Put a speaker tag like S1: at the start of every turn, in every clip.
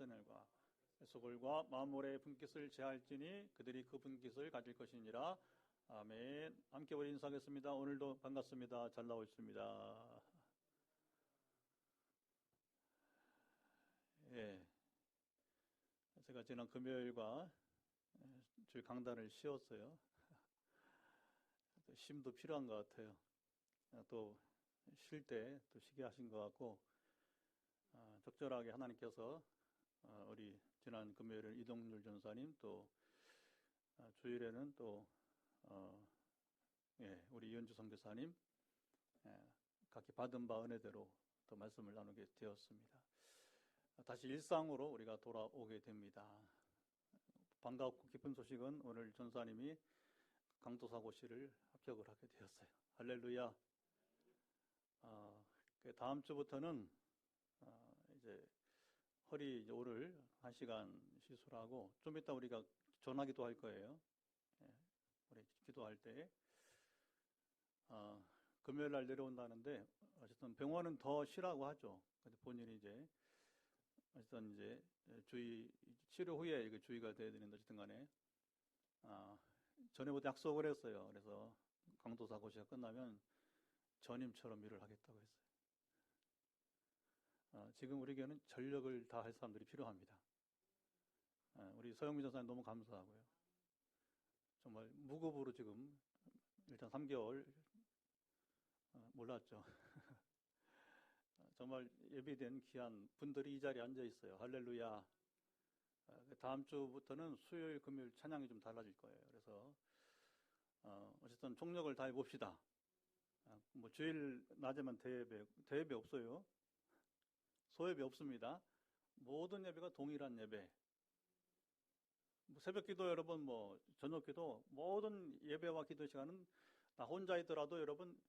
S1: 베세넬과 에스골과 마므레의 분깃을 제할지니 그들이 그 분깃을 가질 것이니라. 아멘. 함께 우리 인사하겠습니다. 오늘도 반갑습니다. 잘 나오셨습니다. 예, 제가 지난 금요일과 주일 강단을 쉬었어요. 쉼도 필요한 것 같아요. 또 쉴 때 또 쉬게 하신 것 같고, 적절하게 하나님께서 우리 지난 금요일은 이동률 전사님, 또 주일에는 또 우리 이현주 선교사님 각기 받은 바 은혜대로 또 말씀을 나누게 되었습니다. 다시 일상으로 우리가 돌아오게 됩니다. 반갑고 기쁜 소식은 오늘 전사님이 강도사고시를 합격을 하게 되었어요. 할렐루야. 다음 주부터는 이제 허리 오를 1시간 시술하고 좀 이따 우리가 전화기도 할 거예요. 우리 기도할 때 금요일 날 내려온다는데 어쨌든 병원은 더 쉬라고 하죠. 근데 본인이 이제 어쨌든 이제 치료 후에 이게 주의가 돼야 되는데 어쨌든 간에 전에부터 약속을 했어요. 그래서 강도사고시가 끝나면 전임처럼 일을 하겠다고 했어요. 지금 우리 교회는 전력을 다할 사람들이 필요합니다. 우리 서영민 전사님 너무 감사하고요. 정말 무급으로 지금 일단 3개월 몰랐죠. 정말 예비된 귀한 분들이 이 자리에 앉아 있어요. 할렐루야. 다음 주부터는 수요일, 금요일 찬양이 좀 달라질 거예요. 그래서 어쨌든 총력을 다해 봅시다. 뭐 주일 낮에만 대예배 없어요. 소예배 없습니다. 모든 예배가 동일한 예배. 새벽 기도 여러분, 저녁 기도, 모든 예배와 기도 시간은 나 혼자 있더라도 여러분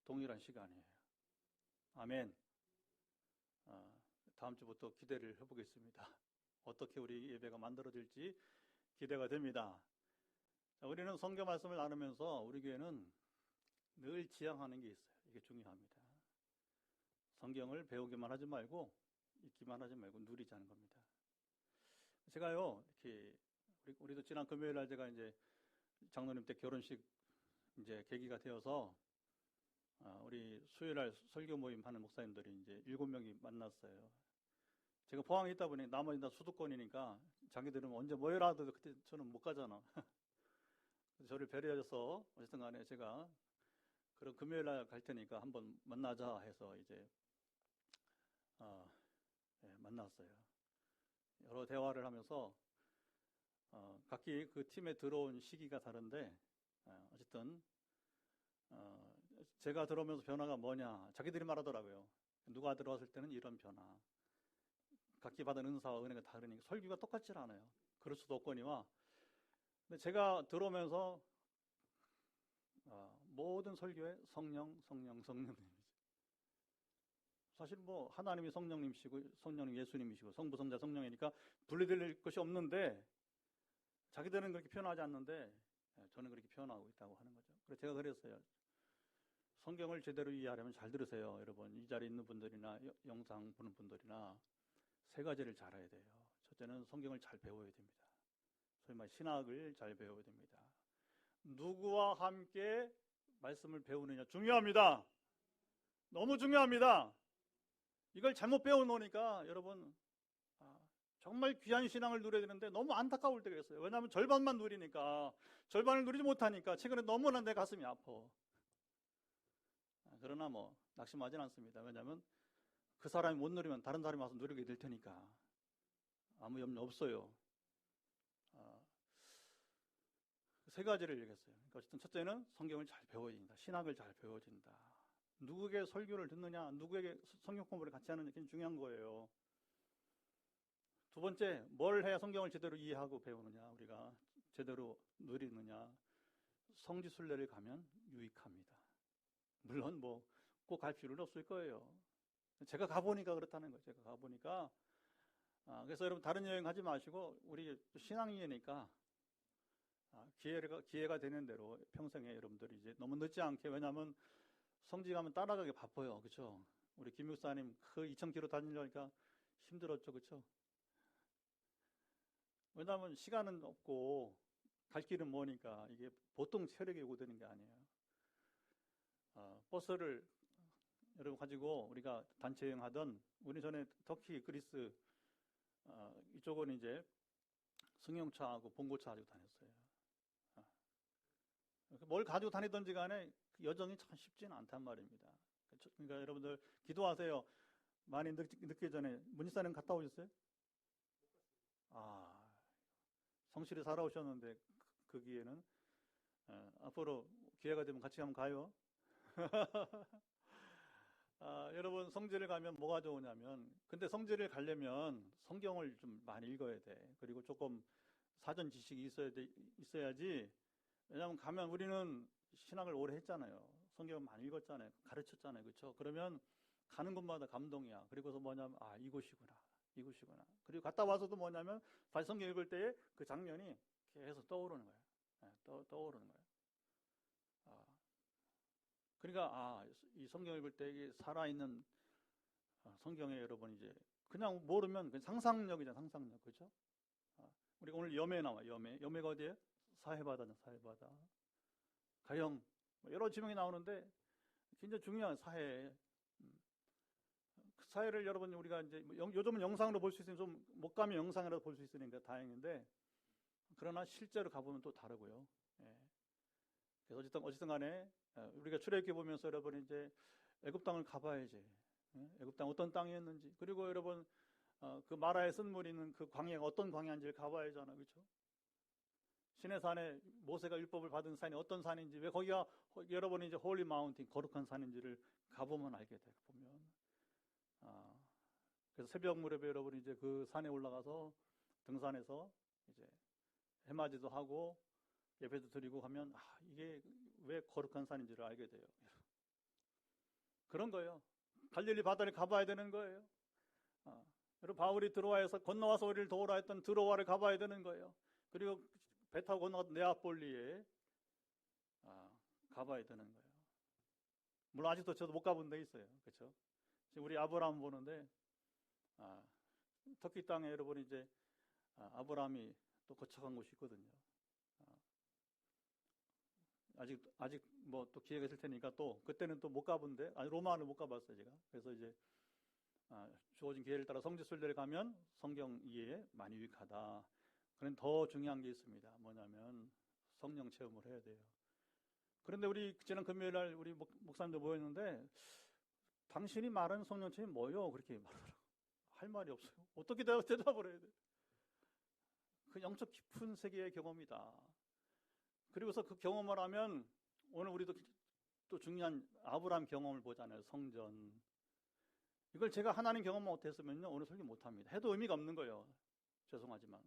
S1: 동일한 시간이에요. 아멘. 다음 주부터 기대를 해보겠습니다. 어떻게 우리 예배가 만들어질지 기대가 됩니다. 자, 우리는 성경 말씀을 나누면서 우리 교회는 늘 지향하는 게 있어요. 이게 중요합니다. 성경을 배우기만 하지 말고 읽기만 하지 말고 누리자는 겁니다. 제가요, 이렇게 우리도 지난 금요일 날 제가 이제 장로님 때 결혼식 이제 계기가 되어서 우리 수요일 날 설교 모임 하는 목사님들이 이제 7명이 만났어요. 제가 포항에 있다 보니 나머지 다 수도권이니까 자기들은 언제 모여라도 그때 저는 못 가잖아. 저를 배려해서 어쨌든 간에 제가 그럼 금요일 날 갈 테니까 한번 만나자 해서 이제 만났어요. 여러 대화를 하면서 각기 그 팀에 들어온 시기가 다른데 어쨌든 제가 들어오면서 변화가 뭐냐 자기들이 말하더라고요. 누가 들어왔을 때는 이런 변화. 각기 받은 은사와 은혜가 다르니까 설교가 똑같지 않아요. 그럴 수도 없거니와. 근데 제가 들어오면서 모든 설교에 성령님이죠. 사실 하나님이 성령님이시고 성령님 예수님이시고 성부 성자 성령이니까 분리될 것이 없는데 자기들은 그렇게 표현하지 않는데 저는 그렇게 표현하고 있다고 하는 거죠. 그래서 제가 그랬어요. 성경을 제대로 이해하려면 잘 들으세요. 여러분 이 자리에 있는 분들이나 영상 보는 분들이나 3가지를 잘 알아야 돼요. 첫째는 성경을 잘 배워야 됩니다. 소위 말 신학을 잘 배워야 됩니다. 누구와 함께 말씀을 배우느냐 중요합니다. 너무 중요합니다. 이걸 잘못 배워놓으니까 여러분 정말 귀한 신앙을 누려야 되는데 너무 안타까울 때가 있어요. 왜냐하면 절반만 누리니까 절반을 누리지 못하니까 최근에 너무나 내 가슴이 아파. 그러나 낙심하진 않습니다. 왜냐하면 그 사람이 못 누리면 다른 사람이 와서 누리게 될 테니까 아무 염려 없어요. 3가지를 얘기했어요. 그러니까 어쨌든 첫째는 성경을 잘 배워야 된다. 신학을 잘 배워야 된다. 누구에게 설교를 듣느냐, 누구에게 성경 공부를 같이 하느냐, 그게 중요한 거예요. 2번째, 뭘 해야 성경을 제대로 이해하고 배우느냐, 우리가 제대로 누리느냐. 성지순례를 가면 유익합니다. 물론 꼭 갈 필요는 없을 거예요. 제가 가보니까 그렇다는 거예요. 제가 가보니까. 그래서 여러분 다른 여행 하지 마시고 우리 신앙인이니까 기회가 되는 대로 평생에 여러분들이 이제 너무 늦지 않게, 왜냐하면 성지 가면 따라가기 바빠요. 그렇죠? 우리 김 목사님 그 2,000km 다니려니까 힘들었죠. 그렇죠? 왜냐하면 시간은 없고 갈 길은 머니까 이게 보통 체력이 요구되는 게 아니에요. 버스를 여러분 가지고 우리가 단체 여행하던, 우리 전에 터키, 그리스 이쪽은 이제 승용차하고 봉고차 가지고 다녔어요. 뭘 가지고 다니든지 간에 그 여정이 참 쉽지는 않단 말입니다. 그러니까 여러분들 기도하세요. 많이 늦기 전에. 문지사님 갔다 오셨어요? 아, 성실히 살아오셨는데 그 기회는 앞으로 기회가 되면 같이 한번 가요. 여러분 성지를 가면 뭐가 좋으냐면, 근데 성지를 가려면 성경을 좀 많이 읽어야 돼. 그리고 조금 사전 지식이 있어야지. 왜냐하면 가면, 우리는 신학을 오래 했잖아요. 성경을 많이 읽었잖아요. 가르쳤잖아요. 그렇죠? 그러면 가는 곳마다 감동이야. 그리고서 뭐냐면 이곳이구나. 이곳이구나. 그리고 갔다 와서도 뭐냐면 다시 성경 읽을 때에 그 장면이 계속 떠오르는 거예요. 떠오르는 거예요. 그러니까 이 성경 읽을 때 이게 살아있는 성경에 여러분 이제 그냥 모르면 그냥 상상력이잖아. 상상력. 그렇죠? 우리가 오늘 염해 나와. 염해가 어디에? 사해바다잖아. 사해바다. 가형, 여러 지명이 나오는데 굉장히 중요한 사해. 그 사해를 여러분 우리가 이제 요즘은 영상으로 볼 수 있으니, 좀 못 가면 영상으로 볼 수 있으니까 다행인데, 그러나 실제로 가보면 또 다르고요. 예. 그래서 어쨌든 간에 우리가 출애굽기 보면서 여러분 이제 애굽 땅을 가봐야지. 애굽 땅 어떤 땅이었는지, 그리고 여러분 그 마라의 쓴물이 있는 그 광야가 어떤 광야인지를 가봐야잖아. 그렇죠? 시내산에 모세가 율법을 받은 산이 어떤 산인지, 왜 거기가 여러분이 이제 홀리 마운틴, 거룩한 산인지를 가보면 알게 돼. 보면 그래서 새벽 무렵에 여러분이 이제 그 산에 올라가서 등산해서 이제 해맞이도 하고 예배도 드리고 하면 이게 왜 거룩한 산인지를 알게 돼요. 그런 거예요. 갈릴리 바다를 가봐야 되는 거예요. 그리고 바울이 드로아에서 건너와서 우리를 도우라 했던 드로아를 가봐야 되는 거예요. 그리고 배 타고 건너가서 네아폴리에 가봐야 되는 거예요. 물론 아직도 저도 못 가본 데 있어요. 그렇죠? 지금 우리 아브라함 보는데 터키 땅에 여러분 이제 아브라함이 또 거쳐간 곳이 있거든요. 아직 뭐 또 기회가 있을 테니까 또 그때는 또 못 가본데, 로마는 못 가봤어요 제가. 그래서 이제 주어진 기회를 따라 성지순례를 가면 성경 이해에 많이 유익하다. 그런 더 중요한 게 있습니다. 뭐냐면 성령 체험을 해야 돼요. 그런데 우리 지난 금요일 날 우리 목사님들 모였는데, 당신이 말하는 성령 체험이 뭐요? 그렇게 말하더라고. 할 말이 없어요. 어떻게 대답을 해야 돼? 그 영적 깊은 세계의 경험이다. 그리고서 그 경험을 하면, 오늘 우리도 또 중요한 아브라함 경험을 보잖아요. 성전. 이걸 제가 하나님 경험만 못했으면요 오늘 설교 못합니다. 해도 의미가 없는 거예요. 죄송하지만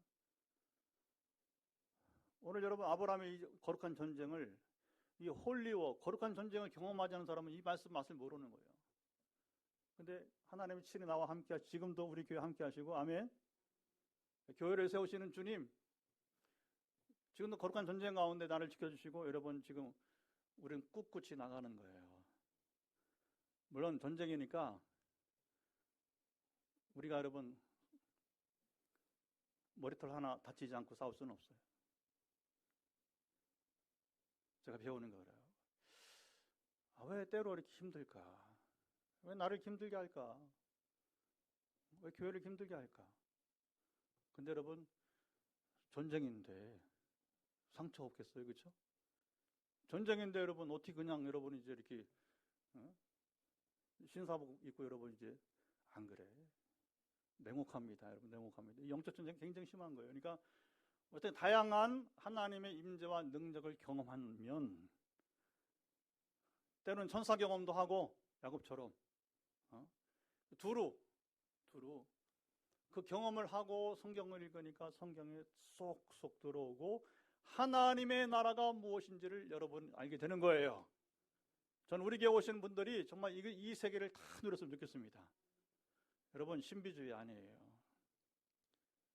S1: 오늘 여러분 아브라함의 이 거룩한 전쟁을, 이 홀리워 거룩한 전쟁을 경험하지 않은 사람은 이 맛을 모르는 거예요. 근데 하나님이 친히 나와 함께 지금도 우리 교회 함께 하시고, 아멘. 교회를 세우시는 주님, 지금도 거룩한 전쟁 가운데 나를 지켜주시고, 여러분 지금 우리는 꿋꿋이 나가는 거예요. 물론 전쟁이니까 우리가 여러분 머리털 하나 다치지 않고 싸울 수는 없어요. 제가 배우는 거예요. 왜 때로 이렇게 힘들까? 왜 나를 힘들게 할까? 왜 교회를 힘들게 할까? 근데 여러분 전쟁인데 상처 없겠어요? 그렇죠? 전쟁인데 여러분 어떻게 그냥 여러분이 이제 이렇게 신사복 입고 여러분 이제 안 그래? 냉혹합니다. 여러분 냉혹합니다. 영적 전쟁 굉장히 심한 거예요. 그러니까 어떤 다양한 하나님의 임재와 능력을 경험하면, 때로는 천사 경험도 하고 야곱처럼 두루 그 경험을 하고 성경을 읽으니까 성경에 쏙쏙 들어오고 하나님의 나라가 무엇인지를 여러분 알게 되는 거예요. 저는 우리 교회 오시는 분들이 정말 이 세계를 다 누렸으면 좋겠습니다. 여러분 신비주의 아니에요.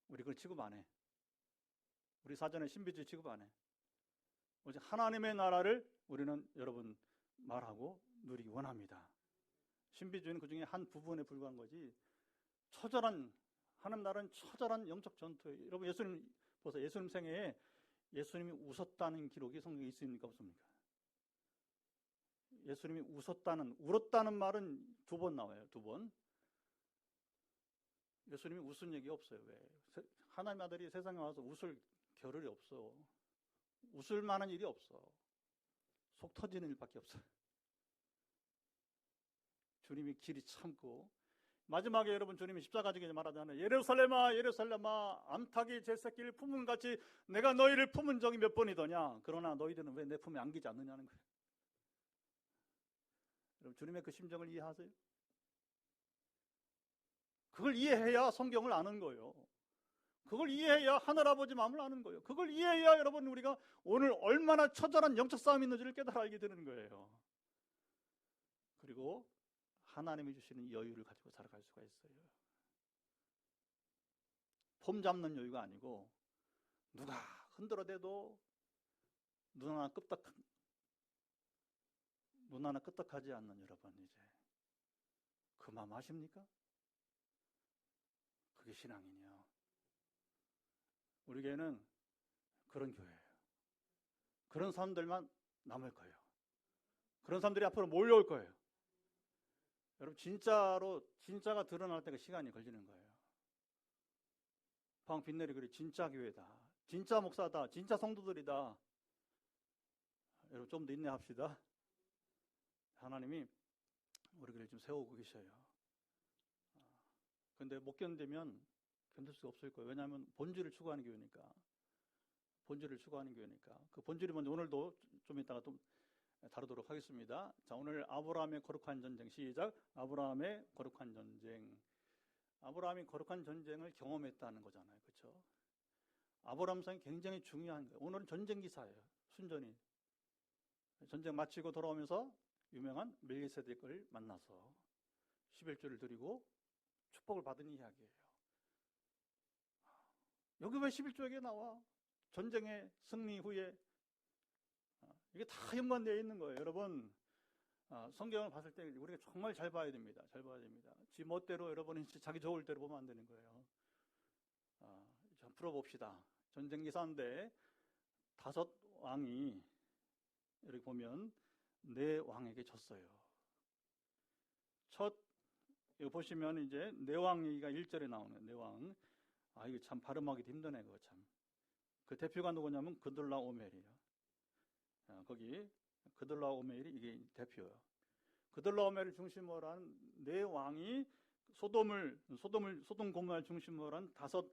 S1: 우리 그걸 취급 안 해. 우리 사전에 신비주의 취급 안 해. 오직 하나님의 나라를 우리는 여러분 말하고 누리기 원합니다. 신비주의는 그 중에 한 부분에 불과한 거지, 처절한 하나님 나라는 처절한 영적 전투예요. 여러분 예수님 보세요. 예수님 생애에 예수님이 웃었다는 기록이 성경에 있습니까? 없습니까? 예수님이 울었다는 말은 2번 나와요. 2번. 예수님이 웃은 얘기 없어요. 왜? 하나님 아들이 세상에 와서 웃을 겨를이 없어. 웃을 만한 일이 없어. 속 터지는 일밖에 없어요. 주님이 길이 참고 마지막에 여러분 주님이 십자가 지게 말하잖아요. 예루살렘아 예루살렘아 암탉이 제 새끼를 품은 같이 내가 너희를 품은 적이 몇 번이더냐. 그러나 너희들은 왜 내 품에 안기지 않느냐는 거예요. 여러분 주님의 그 심정을 이해하세요? 그걸 이해해야 성경을 아는 거예요. 그걸 이해해야 하늘아버지 마음을 아는 거예요. 그걸 이해해야 여러분 우리가 오늘 얼마나 처절한 영적 싸움이 있는지를 깨달아 알게 되는 거예요. 그리고 하나님이 주시는 여유를 가지고 살아갈 수가 있어요. 폼 잡는 여유가 아니고 누가 흔들어대도 눈 하나 끄떡하지 않는 여러분 이제 그 마음 아십니까? 그게 신앙이냐. 우리 교회는 그런 교회예요. 그런 사람들만 남을 거예요. 그런 사람들이 앞으로 몰려올 거예요. 여러분 진짜가 드러날 때가 시간이 걸리는 거예요. 방 빛내리 그래 진짜 교회다. 진짜 목사다. 진짜 성도들이다. 여러분 좀 더 인내합시다. 하나님이 우리 교회를 좀 세우고 계셔요. 근데 못 견디면 견딜 수 없을 거예요. 왜냐하면 본질을 추구하는 교회니까. 그 본질이 먼저 오늘도 좀 이따가 좀 다루도록 하겠습니다. 자, 오늘 아브라함의 거룩한 전쟁 시작. 아브라함의 거룩한 전쟁. 아브라함이 거룩한 전쟁을 경험했다는 거잖아요. 그렇죠? 아브라함상이 굉장히 중요한 거예요. 오늘은 전쟁 기사예요. 순전히. 전쟁 마치고 돌아오면서 유명한 멜기세덱을 만나서 11조를 드리고 축복을 받은 이야기예요. 여기 왜 11조에게 나와? 전쟁의 승리 후에 이게 다 연관되어 있는 거예요. 여러분 성경을 봤을 때 우리가 정말 잘 봐야 됩니다. 지 멋대로 여러분이 자기 좋을 대로 보면 안 되는 거예요. 좀 풀어봅시다. 전쟁 기사인데 5 왕이 여기 보면 4 왕에게 졌어요. 여기 보시면 이제 4왕 얘기가 1절에 나오는 4왕. 이거 참 발음하기도 힘드네, 그거 참. 그 대표가 누구냐면 그들라오멜이에요. 거기 그들라오멜이 이게 대표예요. 그들라오멜을 중심으로 한 4왕이 소돔 고모라를 중심으로 한 5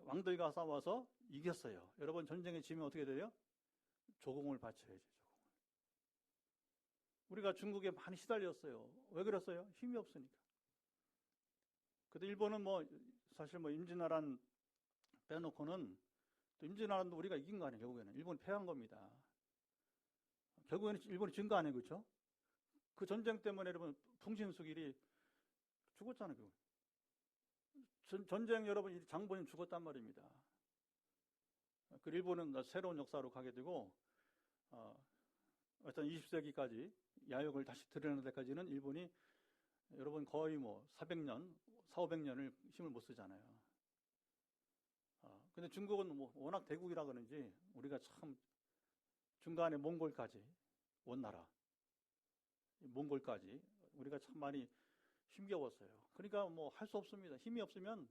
S1: 왕들과 싸워서 이겼어요. 여러분 전쟁에 지면 어떻게 돼요? 조공을 바쳐야죠. 우리가 중국에 많이 시달렸어요. 왜 그랬어요? 힘이 없으니까. 근데 일본은 사실 임진왜란 빼놓고는 또 임진왜란도 우리가 이긴 거 아니에요. 결국에는 일본이 패한 겁니다. 결국에는 일본이 진 거 아니에요, 그렇죠? 그 전쟁 때문에 여러분 풍신수길이 죽었잖아요. 전쟁 여러분 장본인 죽었단 말입니다. 그 일본은 새로운 역사로 가게 되고 어떤 20세기까지 야욕을 다시 드러내는 데까지는 일본이 여러분 거의 400년, 400~500년을 힘을 못 쓰잖아요. 근데 중국은 워낙 대국이라 그런지 우리가 참 중간에 몽골까지 원나라 몽골까지 우리가 참 많이 힘겨웠어요. 그러니까 할 수 없습니다. 힘이 없으면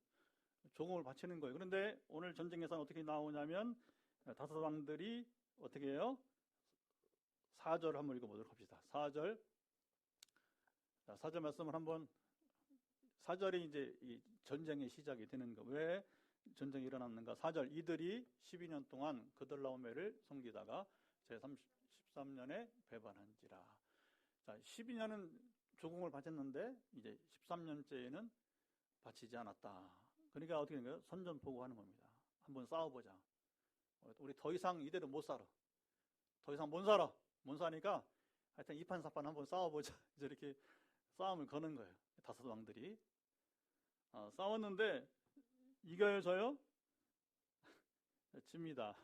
S1: 조공을 바치는 거예요. 그런데 오늘 전쟁에서는 어떻게 나오냐면 5 왕들이 어떻게 해요? 4절 한번 읽어보도록 합시다. 4절. 자, 4절 말씀을 한번. 4절이 이제 이 전쟁의 시작이 되는 거. 왜 전쟁이 일어났는가? 4절. 이들이 12년 동안 그들라오멜을 섬기다가 제13년에 배반한지라. 자, 12년은 조공을 바쳤는데 이제 13년째에는 바치지 않았다. 그러니까 어떻게 된 거예요? 선전포고하는 겁니다. 한번 싸워보자. 우리 더 이상 이대로 못 살아. 더 이상 못 살아. 못 사니까 하여튼 이판사판 한번 싸워보자. 이렇게 싸움을 거는 거예요. 5 왕들이. 싸웠는데 이겨요, 져요? 집니다.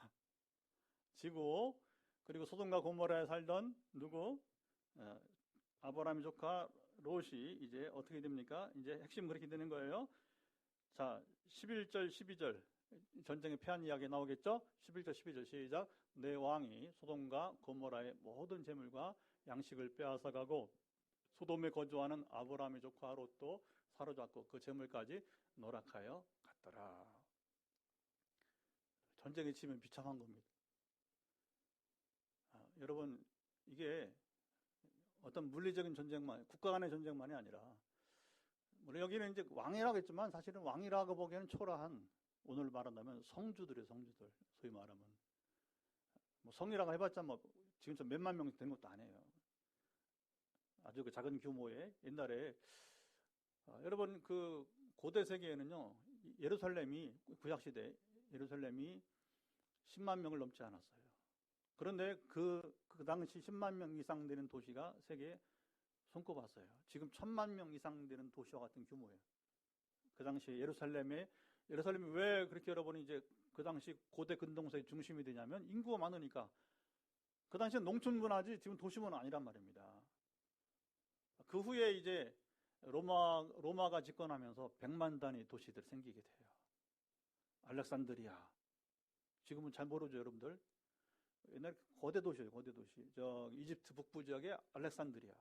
S1: 지고 그리고 소돔과 고모라에 살던 누구? 아브라함의 조카 롯이 이제 어떻게 됩니까? 이제 핵심 그렇게 되는 거예요. 자, 11절, 12절 전쟁에 패한 이야기 나오겠죠? 11절, 12절 시작. 내 왕이 소돔과 고모라의 모든 재물과 양식을 빼앗아가고 소돔에 거주하는 아브라함의 조카 롯도 사로잡고 그 재물까지 노락하여 갔더라. 전쟁에 치면 비참한 겁니다. 여러분, 이게 어떤 물리적인 전쟁만, 국가 간의 전쟁만이 아니라, 물론 여기는 이제 왕이라고 했지만 사실은 왕이라고 보기에는 초라한, 오늘 말한다면 성주들이에요, 성주들. 소위 말하면. 뭐 성이라고 해봤자 뭐 지금처럼 몇만 명 된 것도 아니에요. 아주 그 작은 규모의 옛날에, 여러분 그 고대 세계에는요, 예루살렘이, 구약시대 예루살렘이 10만 명을 넘지 않았어요. 그런데 그 당시 10만 명 이상 되는 도시가 세계에 손꼽았어요. 지금 1000만 명 이상 되는 도시와 같은 규모예요. 그 당시에 예루살렘이 왜 그렇게 여러분이 이제 그 당시 고대 근동서의 중심이 되냐면 인구가 많으니까. 그 당시엔 농촌 문화지 지금 도시 문화 아니란 말입니다. 그 후에 이제 로마가 집권하면서 100만 단위 도시들 생기게 돼요. 알렉산드리아. 지금은 잘 모르죠, 여러분들. 옛날 거대 도시예요, 거대 도시. 저 이집트 북부 지역의 알렉산드리아.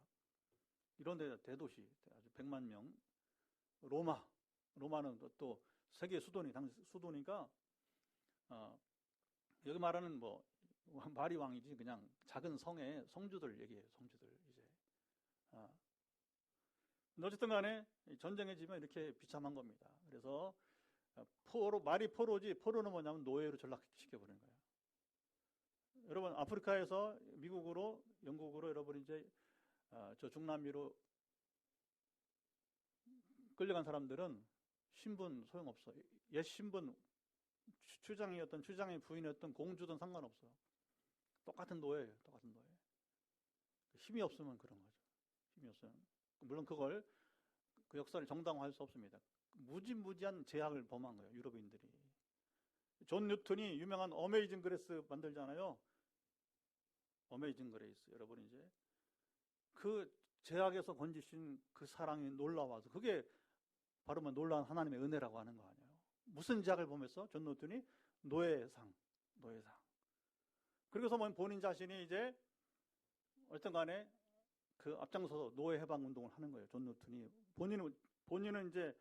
S1: 이런 데 대도시, 아주 100만 명. 로마는 또 세계 당시 수도니까, 여기 말하는 뭐, 말이 왕이지, 그냥 작은 성의 성주들 얘기해요, 성주들, 이제. 어쨌든 간에 전쟁에 지면 이렇게 비참한 겁니다. 그래서 말이 포로지, 포로는 뭐냐면 노예로 전락시켜버리는 거예요. 여러분, 아프리카에서 미국으로, 영국으로 여러분 이제 저 중남미로 끌려간 사람들은 신분 소용없어. 옛 신분, 추장의 부인이었던 공주든 상관없어. 똑같은 노예예요, 똑같은 노예. 힘이 없으면 그런 거죠. 힘이 없으면. 물론 그 역사를 정당화할 수 없습니다. 무지무지한 제약을 범한 거예요, 유럽인들이. 존 뉴턴이 유명한 어메이징 그레이스 만들잖아요. 어메이징 그레이스. 여러분 이제 그 제약에서 건지신 그 사랑이 놀라워서 그게 바로 놀라운 하나님의 은혜라고 하는 거 아니에요. 무슨 제약을 범했어? 존 뉴턴이 노예상. 그리고서 본인 자신이 이제 어쨌든 간에 그 앞장서서 노예 해방 운동을 하는 거예요. 존 뉴턴이. 본인은 이제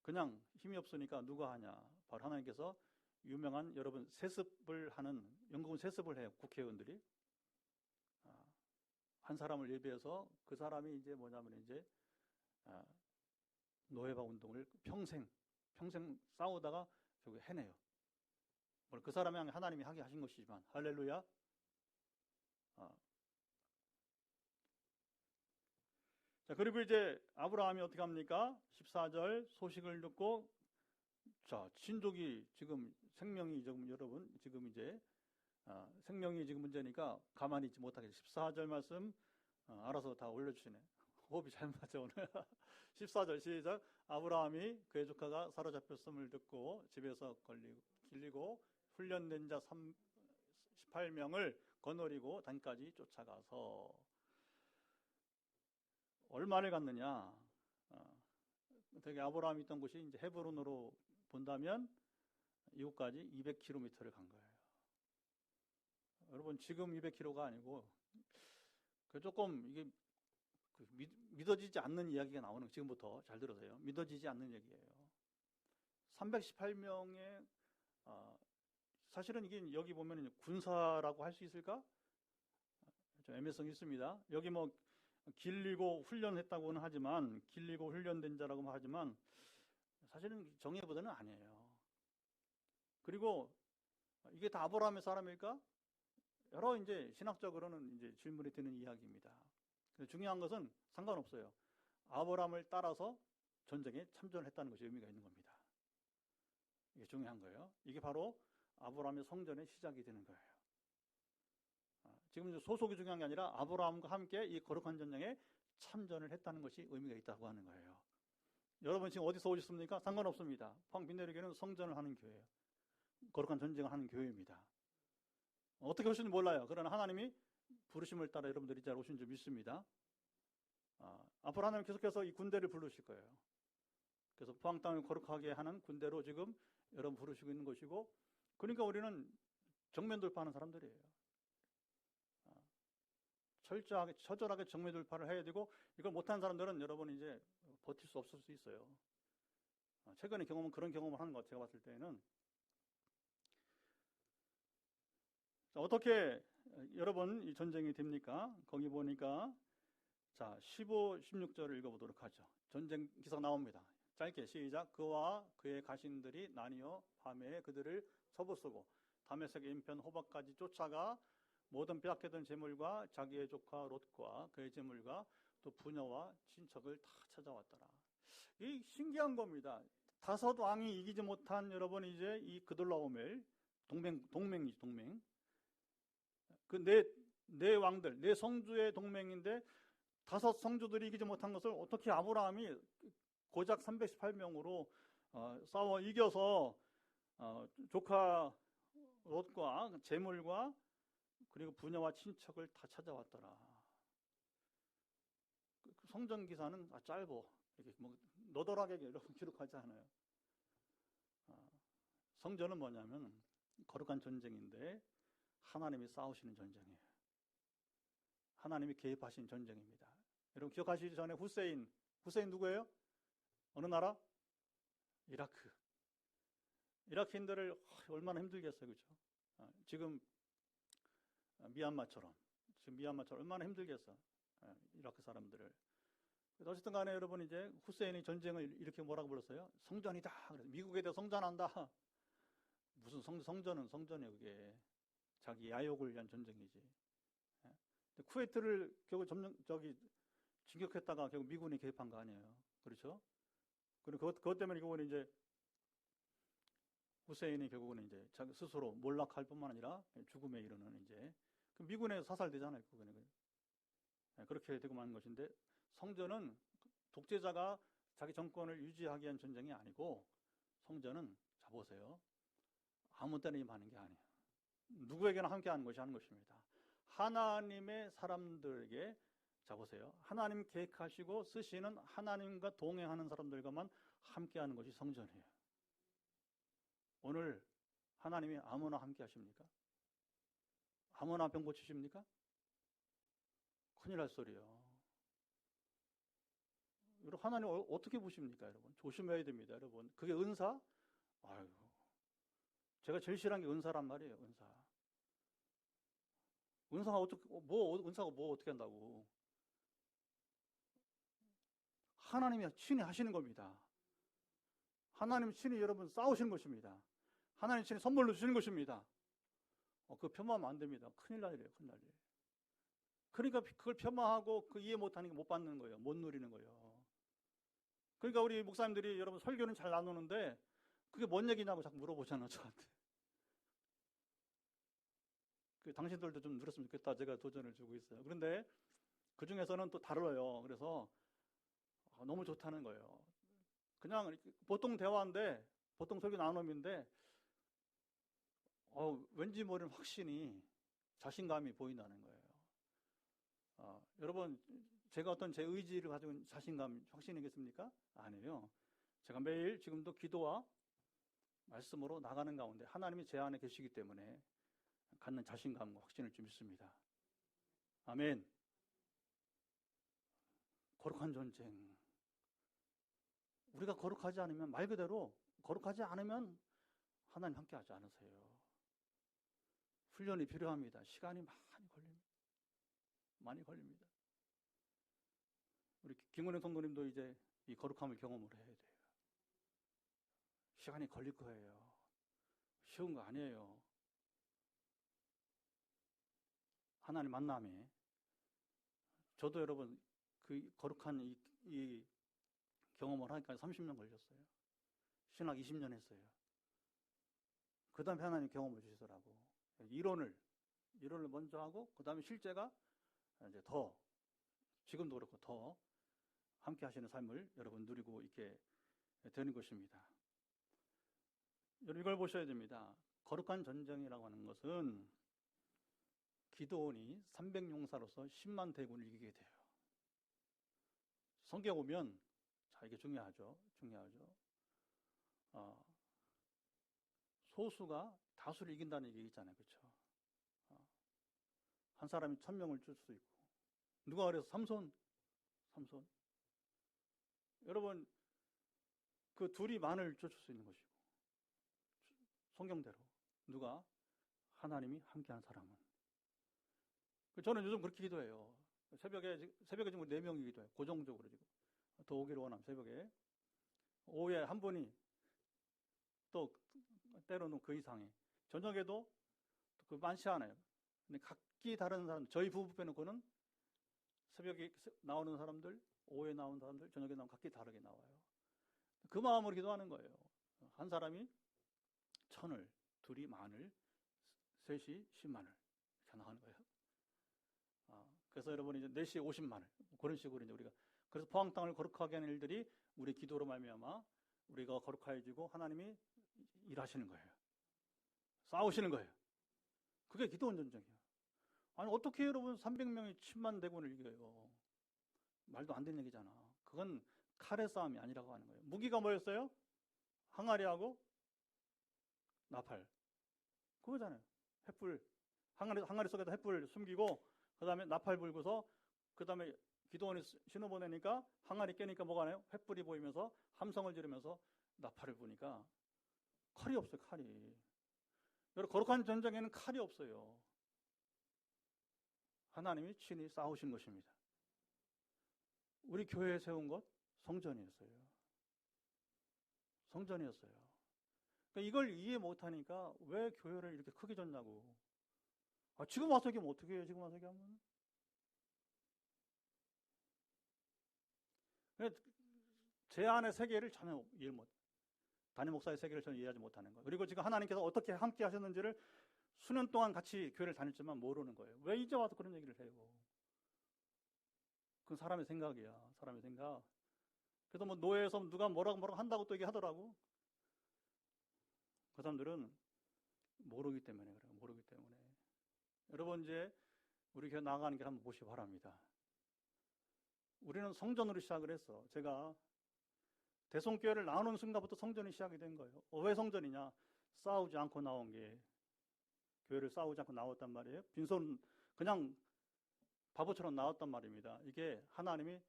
S1: 그냥 힘이 없으니까 누가 하냐. 바로 하나님께서 유명한 여러분 영국은 세습을 해요. 국회의원들이. 한 사람을 예비해서 그 사람이 이제 뭐냐면 이제 노예방 운동을 평생 싸우다가 결국 해내요. 물론 그 사람이 하나님이 하게 하신 것이지만 할렐루야. 자, 그리고 이제 아브라함이 어떻게 합니까? 14절 소식을 듣고, 자, 친족이 지금 생명이 여러분 지금 이제 생명이 지금 문제니까 가만히 있지 못하게. 14절 말씀 알아서 다 올려주시네. 호흡이 잘 맞아 오늘. 14절 시작. 아브라함이 그의 조카가 사로잡혔음을 듣고 집에서 길리고 훈련된 자 18명을 거느리고 단까지 쫓아가서. 얼마를 갔느냐? 되게 아브라함이 있던 곳이 이제 헤브론으로 본다면 이곳까지 200km를 간 거예요. 여러분 지금 200km가 아니고 조금 이게 믿어지지 않는 이야기가 나오는 거. 지금부터 잘 들으세요. 믿어지지 않는 얘기예요. 318명의 사실은 이게 여기 보면 군사라고 할 수 있을까? 좀 애매성이 있습니다. 여기 뭐 길리고 훈련했다고는 하지만 길리고 훈련된 자라고 하지만 사실은 정예부대는 아니에요. 그리고 이게 다 아브라함의 사람일까? 여러 이제 신학적으로는 이제 질문이 드는 이야기입니다. 중요한 것은 상관없어요. 아브라함을 따라서 전쟁에 참전했다는 것이 의미가 있는 겁니다. 이게 중요한 거예요. 이게 바로 아브라함의 성전의 시작이 되는 거예요. 지금 소속이 중요한 게 아니라 아브라함과 함께 이 거룩한 전쟁에 참전을 했다는 것이 의미가 있다고 하는 거예요. 여러분 지금 어디서 오셨습니까? 상관없습니다. 포항빈내교회는 성전을 하는 교회예요. 거룩한 전쟁을 하는 교회입니다. 어떻게 오실지 몰라요. 그러나 하나님이 부르심을 따라 여러분들이 잘 오신 줄 믿습니다. 앞으로 하나님 계속해서 이 군대를 부르실 거예요. 그래서 포항 땅을 거룩하게 하는 군대로 지금 여러분 부르시고 있는 것이고, 그러니까 우리는 정면 돌파하는 사람들이에요. 철저하게, 처절하게 정면 돌파를 해야 되고, 이걸 못하는 사람들은 여러분 이제 버틸 수 없을 수 있어요. 최근에 경험은 그런 경험을 하는 것 같아요. 제가 봤을 때는. 자, 어떻게 여러분 이 전쟁이 됩니까? 거기 보니까 자 15, 16절을 읽어보도록 하죠. 전쟁 기사 나옵니다. 짧게 시작. 그와 그의 가신들이 나뉘어 밤에 그들을 쳐부수고 다메섹 인편 호박까지 쫓아가 모든 빼앗겼던 재물과 자기의 조카 롯과 그의 재물과 또 부녀와 친척을 다 찾아왔더라. 이 신기한 겁니다. 다섯 왕이 이기지 못한 여러분 이제 이 그돌라오멜 동맹이지 동맹. 그 네 왕들, 네 성주의 동맹인데 다섯 성주들이 이기지 못한 것을 어떻게 아브라함이 고작 318명으로 싸워 이겨서 조카 롯과 재물과 그리고 부녀와 친척을 다 찾아왔더라. 그 성전 기사는 짧어. 이렇게 뭐 너덜하게 여러분 기록하지 않아요. 성전은 뭐냐면 거룩한 전쟁인데 하나님이 싸우시는 전쟁이에요. 하나님이 개입하신 전쟁입니다. 여러분 기억하시기 전에 후세인 누구예요? 어느 나라? 이라크. 이라크인들을 얼마나 힘들겠어요, 그렇죠? 지금 미얀마처럼 얼마나 힘들겠어, 이라크 사람들을. 어쨌든 간에 여러분 이제 후세인이 전쟁을 이렇게 뭐라고 불렀어요? 성전이다. 그래서 미국에 대해 성전한다. 무슨 성전이에요, 그게. 자기 야욕을 위한 전쟁이지. 쿠웨이트를 결국 진격했다가 결국 미군이 개입한 거 아니에요. 그렇죠? 그리고 그것 때문에 결국은 이제 후세인이 결국은 이제 자기 스스로 몰락할 뿐만 아니라 죽음에 이르는 이제 미군에 사살되잖아요. 그거는. 그렇게 되고 마는 것인데 성전은 독재자가 자기 정권을 유지하기 위한 전쟁이 아니고 성전은 자 보세요. 아무 때나 임하는 게 아니에요. 누구에게나 함께 하는 것입니다. 하나님의 사람들에게 자 보세요. 하나님 계획하시고 쓰시는 하나님과 동행하는 사람들과만 함께 하는 것이 성전이에요. 오늘 하나님이 아무나 함께 하십니까? 아무나 병 고치십니까? 큰일 날 소리요. 여러분 하나님 어떻게 보십니까, 여러분? 조심해야 됩니다, 여러분. 그게 은사? 아유, 제가 제일 싫어하는 게 은사란 말이에요, 은사. 은사가 은사가 뭐 어떻게 한다고? 하나님이 친히 하시는 겁니다. 하나님 친히 여러분 싸우시는 것입니다. 하나님 친히 선물로 주시는 것입니다. 그거 폄하하면 안 됩니다. 큰일 날 일이에요, 큰일 날 일. 그러니까 그걸 폄하하고 그 이해 못하는 게 못 받는 거예요. 못 누리는 거예요. 그러니까 우리 목사님들이 여러분 설교는 잘 나누는데 그게 뭔 얘기냐고 자꾸 물어보잖아요, 저한테. 당신들도 좀 누렸으면 좋겠다. 제가 도전을 주고 있어요. 그런데 그 중에서는 또 다르요. 그래서 너무 좋다는 거예요. 그냥 보통 대화인데, 보통 설교 나눔인데, 왠지 모르는 확신이, 자신감이 보인다는 거예요. 여러분, 제가 어떤 제 의지를 가지고 있는 자신감, 확신이겠습니까? 아니에요. 제가 매일 지금도 기도와 말씀으로 나가는 가운데 하나님이 제 안에 계시기 때문에 갖는 자신감과 확신을 좀 있습니다. 아멘. 거룩한 전쟁. 우리가 거룩하지 않으면, 말 그대로 거룩하지 않으면 하나님 함께 하지 않으세요. 훈련이 필요합니다. 시간이 많이 걸립니다. 우리 김은혜 성도님도 이제 이 거룩함을 경험을 해야 돼요. 시간이 걸릴 거예요. 쉬운 거 아니에요. 하나님 만남에 저도 여러분 그 거룩한 이 경험을 하니까 30년 걸렸어요. 신학 20년 했어요. 그 다음에 하나님 경험을 주시더라고. 이론을 먼저 하고 그 다음에 실제가 이제 더 지금도 그렇고 더 함께 하시는 삶을 여러분 누리고 있게 되는 것입니다. 여러분 이걸 보셔야 됩니다. 거룩한 전쟁이라고 하는 것은 기드온이 300용사로서 10만 대군을 이기게 돼요. 성경 보면 자, 이게 중요하죠. 소수가 다수를 이긴다는 얘기 있잖아요. 그렇죠? 한 사람이 1000명을 줄 수 있고. 누가 그래서 삼손. 여러분, 그 둘이 만을 쫓을 수 있는 것이고. 성경대로. 누가? 하나님이 함께한 사람은. 저는 요즘 그렇게 기도해요. 새벽에 지금 4명이 기도해요. 고정적으로 지금. 더 오기를 원함, 새벽에. 오후에 한 분이 또 때로는 그 이상에. 저녁에도 그 많지 않아요. 근데 각기 다른 사람, 저희 부부 빼놓고는 새벽에 나오는 사람들, 오후에 나오는 사람들, 저녁에 나오면 각기 다르게 나와요. 그 마음으로 기도하는 거예요. 한 사람이 1000을, 둘이 만을, 셋이 10만을 이렇게 나가는 거예요. 그래서 여러분 이제 4시에 50만을 그런 식으로 이제 우리가 그래서 포항 땅을 거룩하게 하는 일들이 우리 기도로 말미암아 우리가 거룩해지고 하나님이 일하시는 거예요. 싸우시는 거예요. 그게 기도원 전쟁이에요. 아니 어떻게 여러분 300명이 10만 대군을 이겨요? 말도 안 되는 얘기잖아. 그건 칼의 싸움이 아니라고 하는 거예요. 무기가 뭐였어요? 항아리하고 나팔. 그거잖아요. 횃불. 항아리 속에다 횃불 숨기고 그 다음에 나팔 불고서 그 다음에 기도원이 신호 보내니까 항아리 깨니까 뭐가 나요? 횃불이 보이면서 함성을 지르면서 나팔을 부니까 칼이 없어요. 칼이. 여러분 거룩한 전쟁에는 칼이 없어요. 하나님이 친히 싸우신 것입니다. 우리 교회에 세운 것 성전이었어요. 그러니까 이걸 이해 못하니까 왜 교회를 이렇게 크게 졌냐고. 지금 와서 얘기하면 어떻게 해요? 지금 와서 얘기하면. 제 안의 세계를 전혀 이해 못, 담임 목사의 세계를 전혀 이해하지 못하는 거예요. 그리고 지금 하나님께서 어떻게 함께 하셨는지를 수년 동안 같이 교회를 다녔지만 모르는 거예요. 왜 이제 와서 그런 얘기를 해요? 그건 사람의 생각이야. 사람의 생각. 그래서 뭐 노예에서 누가 뭐라고 한다고 또 얘기하더라고. 그 사람들은 모르기 때문에 그래요. 모르기 때문에. 여러분 이제 우리 교회 나가는 길 한번 보시기 바랍니다. 우리는 성전으로 시작을 했어. 제가 대성교회를 나오는 순간부터 성전이 시작이 된 거예요. 왜 성전이냐? 싸우지 않고 나온 게 교회를 싸우지 않고 나왔단 말이에요. 빈손 그냥 바보처럼 나왔단 말입니다. 이게 하나님이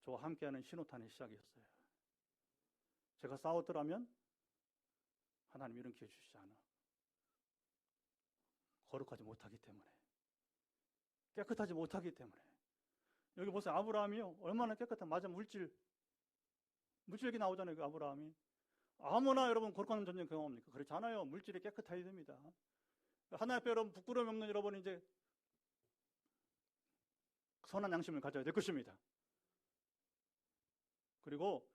S1: 저와 함께하는 신호탄의 시작이었어요. 제가 싸웠더라면 하나님 이런 기회 주시지 않아. 거룩하지 못하기 때문에. 깨끗하지 못하기 때문에. 여기 보세요. 아브라함이요. 얼마나 깨끗한, 맞아, 물질 얘기 나오잖아요. 그 아브라함이. 아무나 여러분 거룩한 전쟁 경험합니까? 그렇지 않아요. 물질이 깨끗해야 됩니다. 하나님 앞에 여러분 부끄러움 없는 여러분 이제 선한 양심을 가져야 될 것입니다. 그리고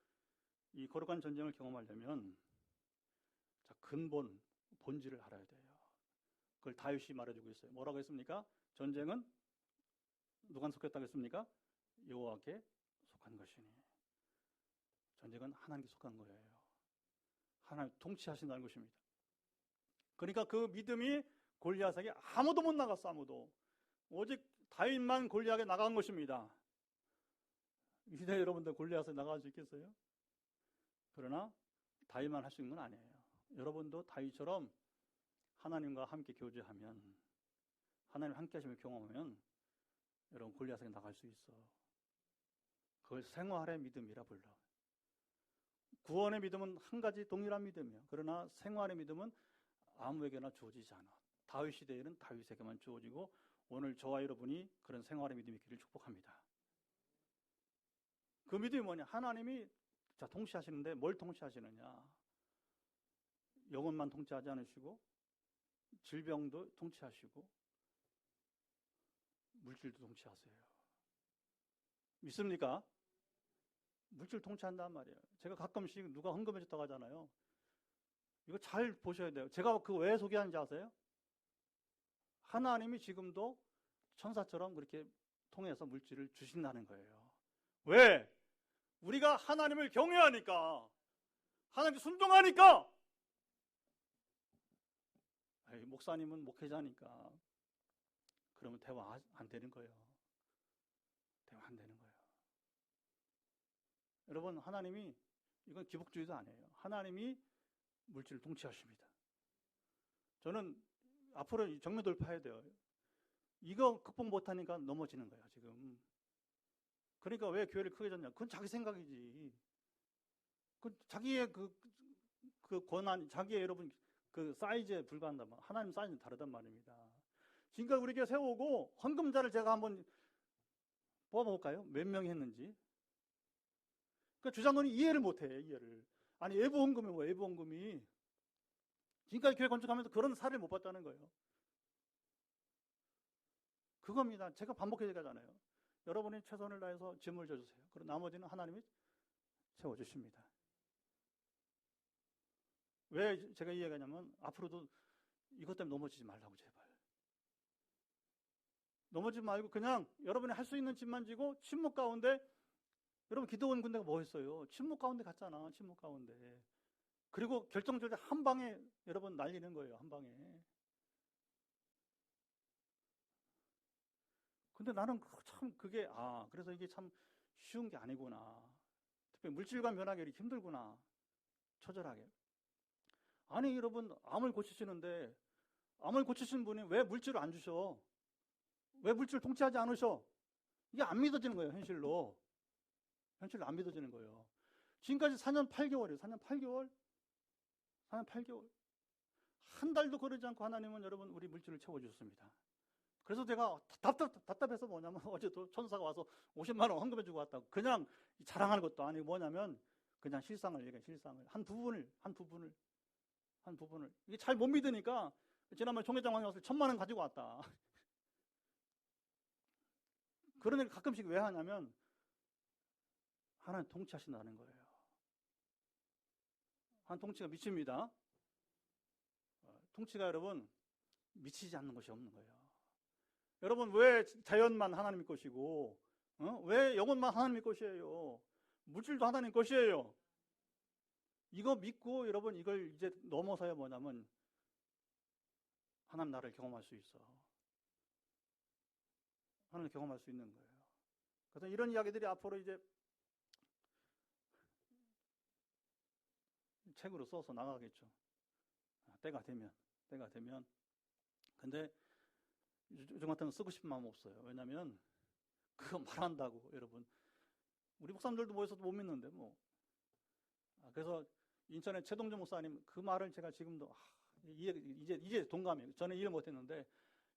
S1: 이 거룩한 전쟁을 경험하려면 자, 근본, 본질을 알아야 돼요. 그걸 다윗이 말해주고 있어요. 뭐라고 했습니까? 전쟁은 누가 속했다고 했습니까? 여호와께 속한 것이니. 전쟁은 하나님께 속한 거예요. 하나님 통치하신다는 것입니다. 그러니까 그 믿음이 골리앗에게 아무도 못 나갔어. 아무도. 오직 다윗만 골리앗에 나간 것입니다. 이 시대 여러분들 골리앗에 나갈 수 있겠어요? 그러나 다윗만 할 수 있는 건 아니에요. 여러분도 다윗처럼 하나님과 함께 교제하면, 하나님 함께 하시며 경험하면 여러분 골리앗에게 나갈 수 있어. 그걸 생활의 믿음이라 불러. 구원의 믿음은 한 가지 동일한 믿음이에요. 그러나 생활의 믿음은 아무에게나 주어지지 않아. 다윗 시대에는 다윗에게만 주어지고 오늘 저와 여러분이 그런 생활의 믿음이 있기를 축복합니다. 그 믿음이 뭐냐? 하나님이 자 통치하시는데 뭘 통치하시느냐? 영혼만 통치하지 않으시고 질병도 통치하시고 물질도 통치하세요. 믿습니까? 물질 통치한단 말이에요. 제가 가끔씩 누가 헌금해 줬다고 하잖아요. 이거 잘 보셔야 돼요. 제가 그 왜 소개하는지 아세요? 하나님이 지금도 천사처럼 그렇게 통해서 물질을 주신다는 거예요. 왜? 우리가 하나님을 경외하니까, 하나님께 순종하니까. 목사님은 목회자니까 그러면 대화 안 되는 거예요. 대화 안 되는 거예요. 여러분, 하나님이, 이건 기복주의도 아니에요. 하나님이 물질을 통치하십니다. 저는 앞으로 정면 돌파해야 돼요. 이거 극복 못하니까 넘어지는 거야, 지금. 그러니까 왜 교회를 크게 졌냐? 그건 자기 생각이지. 그 자기의 그 권한, 자기의 여러분 그 사이즈에 불과한단 말이야. 하나님 사이즈는 다르단 말입니다. 지금까지 우리 교회 세우고 헌금자를 제가 한번 뽑아볼까요? 몇 명이 했는지. 그 주장론이 이해를 못해, 이해를. 아니, 외부 헌금이 뭐야, 외부 헌금이. 지금까지 교회 건축하면서 그런 사례를 못 봤다는 거예요. 그겁니다. 제가 반복해서 얘기하잖아요. 여러분이 최선을 다해서 짐을 져주세요. 그리고 나머지는 하나님이 채워주십니다. 왜 제가 이 얘기하냐면, 앞으로도 이것 때문에 넘어지지 말라고, 제발. 넘어지지 말고 그냥 여러분이 할 수 있는 짐만 지고 침묵 가운데, 여러분 기도원 군대가 뭐 했어요? 침묵 가운데 갔잖아, 침묵 가운데. 그리고 결정적으로 한 방에 여러분 날리는 거예요, 한 방에. 근데 나는 참 그게, 그래서 이게 참 쉬운 게 아니구나. 특히 물질관 변하기 이렇게 힘들구나. 처절하게. 아니, 여러분, 암을 고치시는데, 암을 고치신 분이 왜 물질을 안 주셔? 왜 물질을 통치하지 않으셔? 이게 안 믿어지는 거예요, 현실로. 현실로 안 믿어지는 거예요. 지금까지 4년 8개월이에요. 4년 8개월? 4년 8개월. 한 달도 거르지 않고 하나님은 여러분 우리 물질을 채워주셨습니다. 그래서 제가 답답해서 뭐냐면, 어제도 천사가 와서 50만 원 헌금해 주고 왔다고. 그냥 자랑하는 것도 아니고 뭐냐면, 그냥 실상을 얘기해, 실상을. 한 부분을. 이게 잘 못 믿으니까, 지난번에 총회장관이 와서 1,000만 원 가지고 왔다. 그런 얘기 가끔씩 왜 하냐면, 하나님 통치하신다는 거예요. 하나님 통치가 미칩니다. 통치가 여러분, 미치지 않는 것이 없는 거예요. 여러분, 왜 자연만 하나님의 것이고, 왜 영혼만 하나님의 것이에요? 물질도 하나님의 것이에요. 이거 믿고 여러분 이걸 이제 넘어서야 뭐냐면, 하나님 나를 경험할 수 있어. 하나님을 경험할 수 있는 거예요. 그래서 이런 이야기들이 앞으로 이제 책으로 써서 나가겠죠. 때가 되면. 근데 요즘 같으면 쓰고 싶은 마음 없어요. 왜냐면 그거 말한다고, 여러분. 우리 목사님들도 모여서도 못 믿는데 뭐. 그래서 인천의 최동준 목사님 그 말을 제가 지금도 이제 동감해요. 저는 이해 못했는데,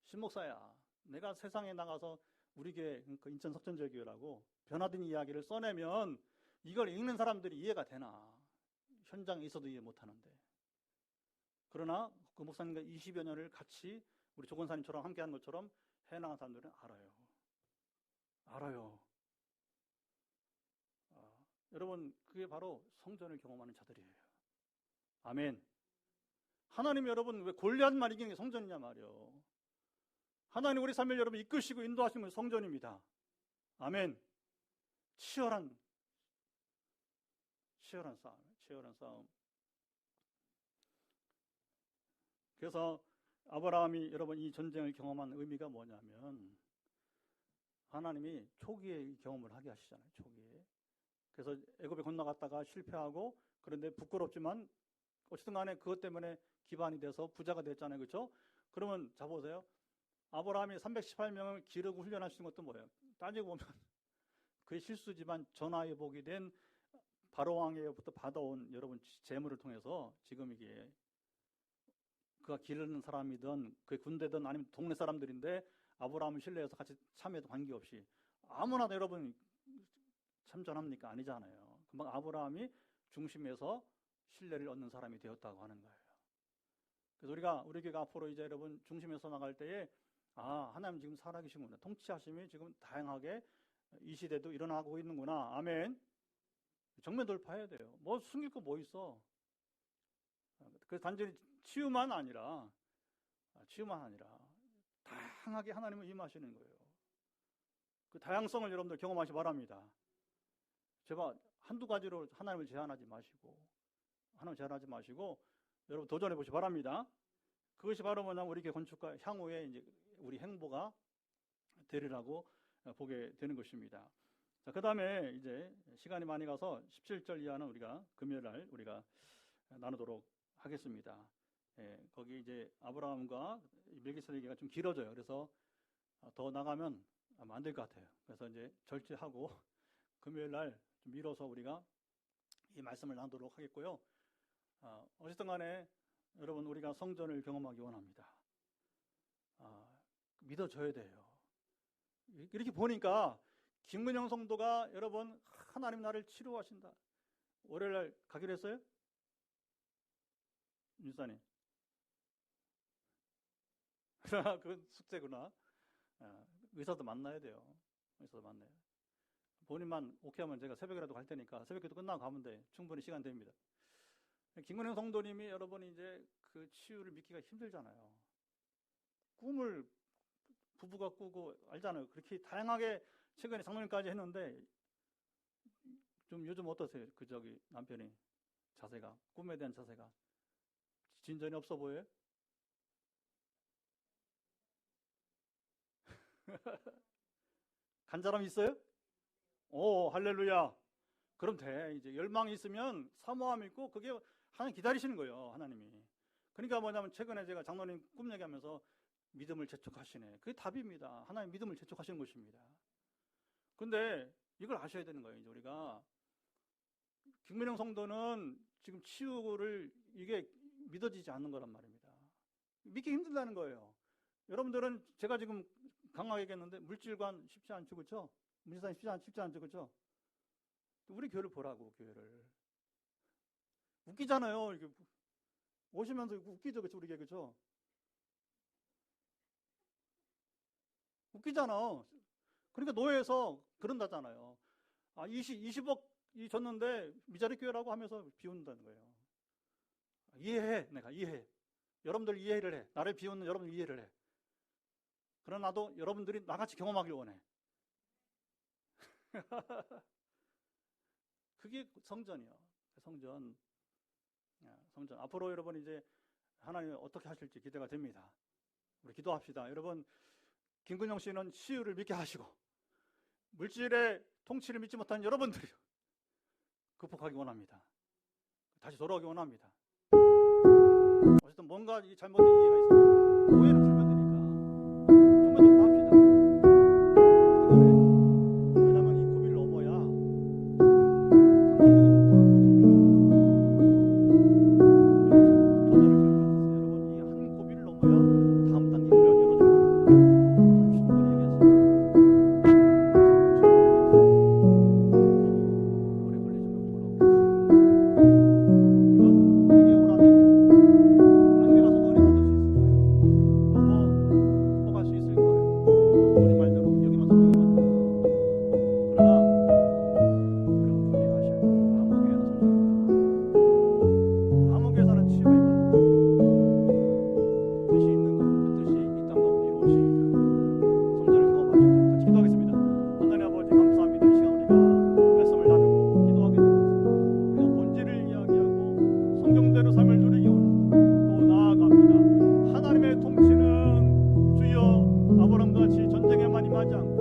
S1: 신목사야, 내가 세상에 나가서 우리 교회, 그 인천 석전절교회라고 변화된 이야기를 써내면 이걸 읽는 사람들이 이해가 되나? 현장에 있어도 이해 못하는데. 그러나 그 목사님과 20여 년을 같이 우리 조건사님처럼 함께하는 것처럼 해나간 사람들은 알아요. 여러분, 그게 바로 성전을 경험하는 자들이에요. 아멘. 하나님 여러분, 왜 골리앗만 이기는 게 성전이냐 말이요. 하나님 우리 삶을 여러분 이끄시고 인도하시는 게 성전입니다. 아멘. 치열한 싸움. 그래서 아브라함이 여러분 이 전쟁을 경험한 의미가 뭐냐면, 하나님이 초기에 이 경험을 하게 하시잖아요. 초기에. 그래서 애굽에 건너갔다가 실패하고, 그런데 부끄럽지만 어쨌든 간에 그것 때문에 기반이 돼서 부자가 됐잖아요. 그렇죠? 그러면 자 보세요. 아브라함이 318명을 기르고 훈련하시는 것도 뭐예요? 따지고 보면 그의 실수지만 전화위복이 된 바로 왕에게부터 받아온 여러분 재물을 통해서 지금 이게 그가 기르는 사람이든 그의 군대든 아니면 동네 사람들인데 아브라함을 신뢰해서 같이 참여해도 관계없이 아무나 여러분 참전합니까? 아니잖아요. 금방 아브라함이 중심에서 신뢰를 얻는 사람이 되었다고 하는 거예요. 그래서 우리 교회가 앞으로 이제 여러분 중심에서 나갈 때에 하나님 지금 살아계시구나. 통치하심이 지금 다양하게 이 시대도 일어나고 있는구나. 아멘. 정면 돌파해야 돼요. 뭐 숨길 거 뭐 있어. 그래서 단지 치유만 아니라 다양하게 하나님은 임하시는 거예요. 그 다양성을 여러분들 경험하시기 바랍니다. 제가 한두 가지로 하나님을 제한하지 마시고 여러분 도전해 보시기 바랍니다. 그것이 바로 뭐냐면 우리 건축가 향후에 이제 우리 행보가 되리라고 보게 되는 것입니다. 자, 그 다음에 이제 시간이 많이 가서 17절 이하는 우리가 금요일 날 우리가 나누도록 하겠습니다. 거기 이제 아브라함과 멜기세덱 얘기가 좀 길어져요. 그래서 더 나가면 아마 안 될 것 같아요. 그래서 이제 절제하고 금요일 날 좀 미뤄서 우리가 이 말씀을 나누도록 하겠고요. 어쨌든 간에 여러분, 우리가 성전을 경험하기 원합니다. 믿어줘야 돼요. 이렇게 보니까 김근영 성도가 여러분, 하나님 나를 치료하신다. 월요일 날 가기로 했어요? 윤사님. 그건 숙제구나. 의사도 만나야 돼요. 의사도 만나요. 본인만 오케이 하면 제가 새벽이라도 갈 테니까 새벽기도 끝나고 가면 돼. 충분히 시간 됩니다. 김근영 성도님이 여러분이 이제 그 치유를 믿기가 힘들잖아요. 꿈을 부부가 꾸고 알잖아요. 그렇게 다양하게 최근에 장로님까지 했는데 좀 요즘 어떠세요? 남편이 자세가, 꿈에 대한 자세가 진전이 없어 보여요? 간 사람 있어요? 오, 할렐루야. 그럼 돼. 이제 열망이 있으면 사모함이 있고 그게 하나님 기다리시는 거예요. 하나님이. 그러니까 뭐냐면 최근에 제가 장로님 꿈 얘기하면서 믿음을 재촉하시네. 그게 답입니다. 하나님 믿음을 재촉하시는 것입니다. 근데 이걸 아셔야 되는 거예요. 이제 우리가 김근영 성도는 지금 치유를 이게 믿어지지 않는 거란 말입니다. 믿기 힘들다는 거예요. 여러분들은 제가 지금 강하게 얘기했는데 물질관 쉽지 않죠, 그렇죠? 문제사님 쉽지 않죠, 그렇죠? 우리 교회를 보라고, 교회를. 웃기잖아요. 이렇게 오시면서 웃기죠, 그렇죠? 우리 교회, 그렇죠? 웃기잖아. 그러니까 노예에서 그런다잖아요. 20억이 줬는데 미자리 교회라고 하면서 비웃는다는 거예요. 이해해, 내가 이해해. 여러분들 이해를 해. 나를 비웃는 여러분들 이해를 해. 그러나 나도 여러분들이 나같이 경험하길 원해. 그게 성전이요. 성전. 앞으로 여러분 이제 하나님 어떻게 하실지 기대가 됩니다. 우리 기도합시다. 여러분, 김근영 씨는 치유를 믿게 하시고 물질의 통치를 믿지 못한 여러분들이 극복하기 원합니다. 다시 돌아오기 원합니다. 어쨌든 뭔가 잘못된 이해가 있으면 오해는 풀면 되니까 좀 더 합시다. 왜냐하면 이 고비를 넘어야 여러분, 이 한 고비를 넘어야 다음 단계를 열어주는 거예요. 충분히 얘기했어요. 오래 걸리지 말고 돌아오고. 이건 되게 오락이야. 단계 가서 너네 받을 수 있을 거예요. 너무 극복할 수 있을 거예요. 우리 말대로 여기만 성경이만. 그러나 여러분 분명하셔야 돼요. 암흑에서는 치유가 임합니다. 뜻이 있는 것, 그 뜻이 이 땅 가운데 이루어집니다. 성전을 경험하시죠. 같이 기도하겠습니다. 하나님 아버지, 감사합니다. 이 시간 우리가 말씀을 나누고 기도하게 된 것을 우리가 본질을 이야기하고 성경대로 삶을 누리기 원합니다. 또 나아갑니다. 하나님의 통치는 주여 아브라함같이 전쟁에만 임하지 않고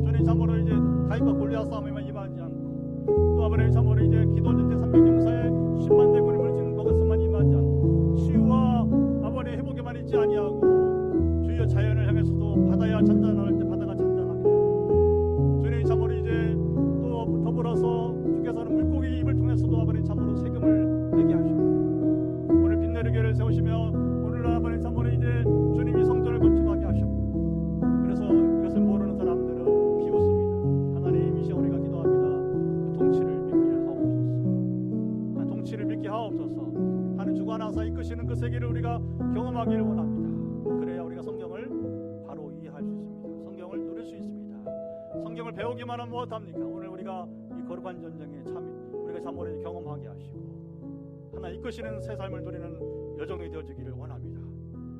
S1: 주님 참으로 이제 다윗과 골리앗 싸움에만 임하지 않고 또 아브라함이 참으로 이제 기도전 때 300용사의 10만 대군을 물리치는 것에서만 임하지 않고 치유와 아버지의 회복에만 있지 아니하고 주여 자연을 향해서도 바다야 잔잔할 때 바다가 잔잔하게 되고 주님 참으로 이제 또 더불어서 주께서는 물고기 입을 통해서도 아버지 참으로 세금을 내게 하시고 오늘 빛내르게를 세우시며 오늘 아버지 참으로 이제 주님이 성전을 건축하게 하셨고 그래서 이것을 모르는 사람들은 비웃습니다. 하나님, 이 시간 우리가 기도합니다. 그 통치를 믿게 하옵소서. 통치를 믿게 하옵소서. 하나님 주관하사 이끄시는 그 세계를 우리가 경험하기를 원합니다. 그래야 우리가 성경을 바로 이해할 수 있습니다. 성경을 누릴 수 있습니다. 성경을 배우기만 하면 무엇합니까? 오늘 우리가 이 거룩한 전쟁에 참여 우리가 참으로 경험하게 하시고 하나 이끄시는 새 삶을 누리는 여정이 되어지기를 원합니다.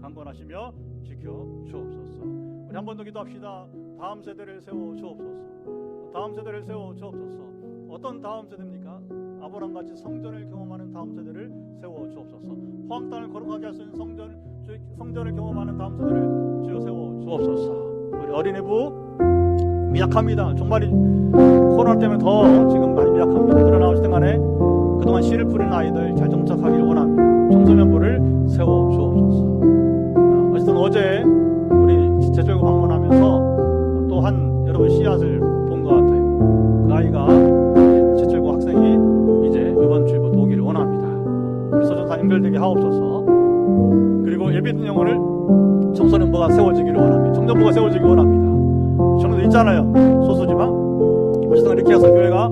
S1: 강권하시며 지켜 주옵소서. 우리 한 번 더 기도합시다. 다음 세대를 세워 주옵소서. 다음 세대를 세워 주옵소서. 어떤 다음 세대입니까? 아브라함같이 성전을 경험하는 다음 세대를 세워 주옵소서. 포항 땅을 거룩하게 할 수 있는 성전을 경험하는 다음 세대를 주여 세워 주옵소서. 우리 어린이부 미약합니다. 정말 코로나 때문에 더 지금 많이 미약합니다. 그러나 어쨌든 간에 그동안 씨를 뿌린 아이들 잘 정착하기를 원합니다. 청소년부를 세워 주옵소서. 어쨌든 어제 우리 제주교 방문하면서 또한 여러분 씨앗을 본 것 같아요. 그 아이가 제주교 학생이 이제 이번 주부터 오기를 원합니다. 우리 소전사 연결되게 하옵소서. 그리고 예비된 영혼을 청소년부가 세워지기를 원합니다. 청년부가 세워지기 원합니다. 청년도 있잖아요. 소수지만 어쨌든 이렇게 해서 교회가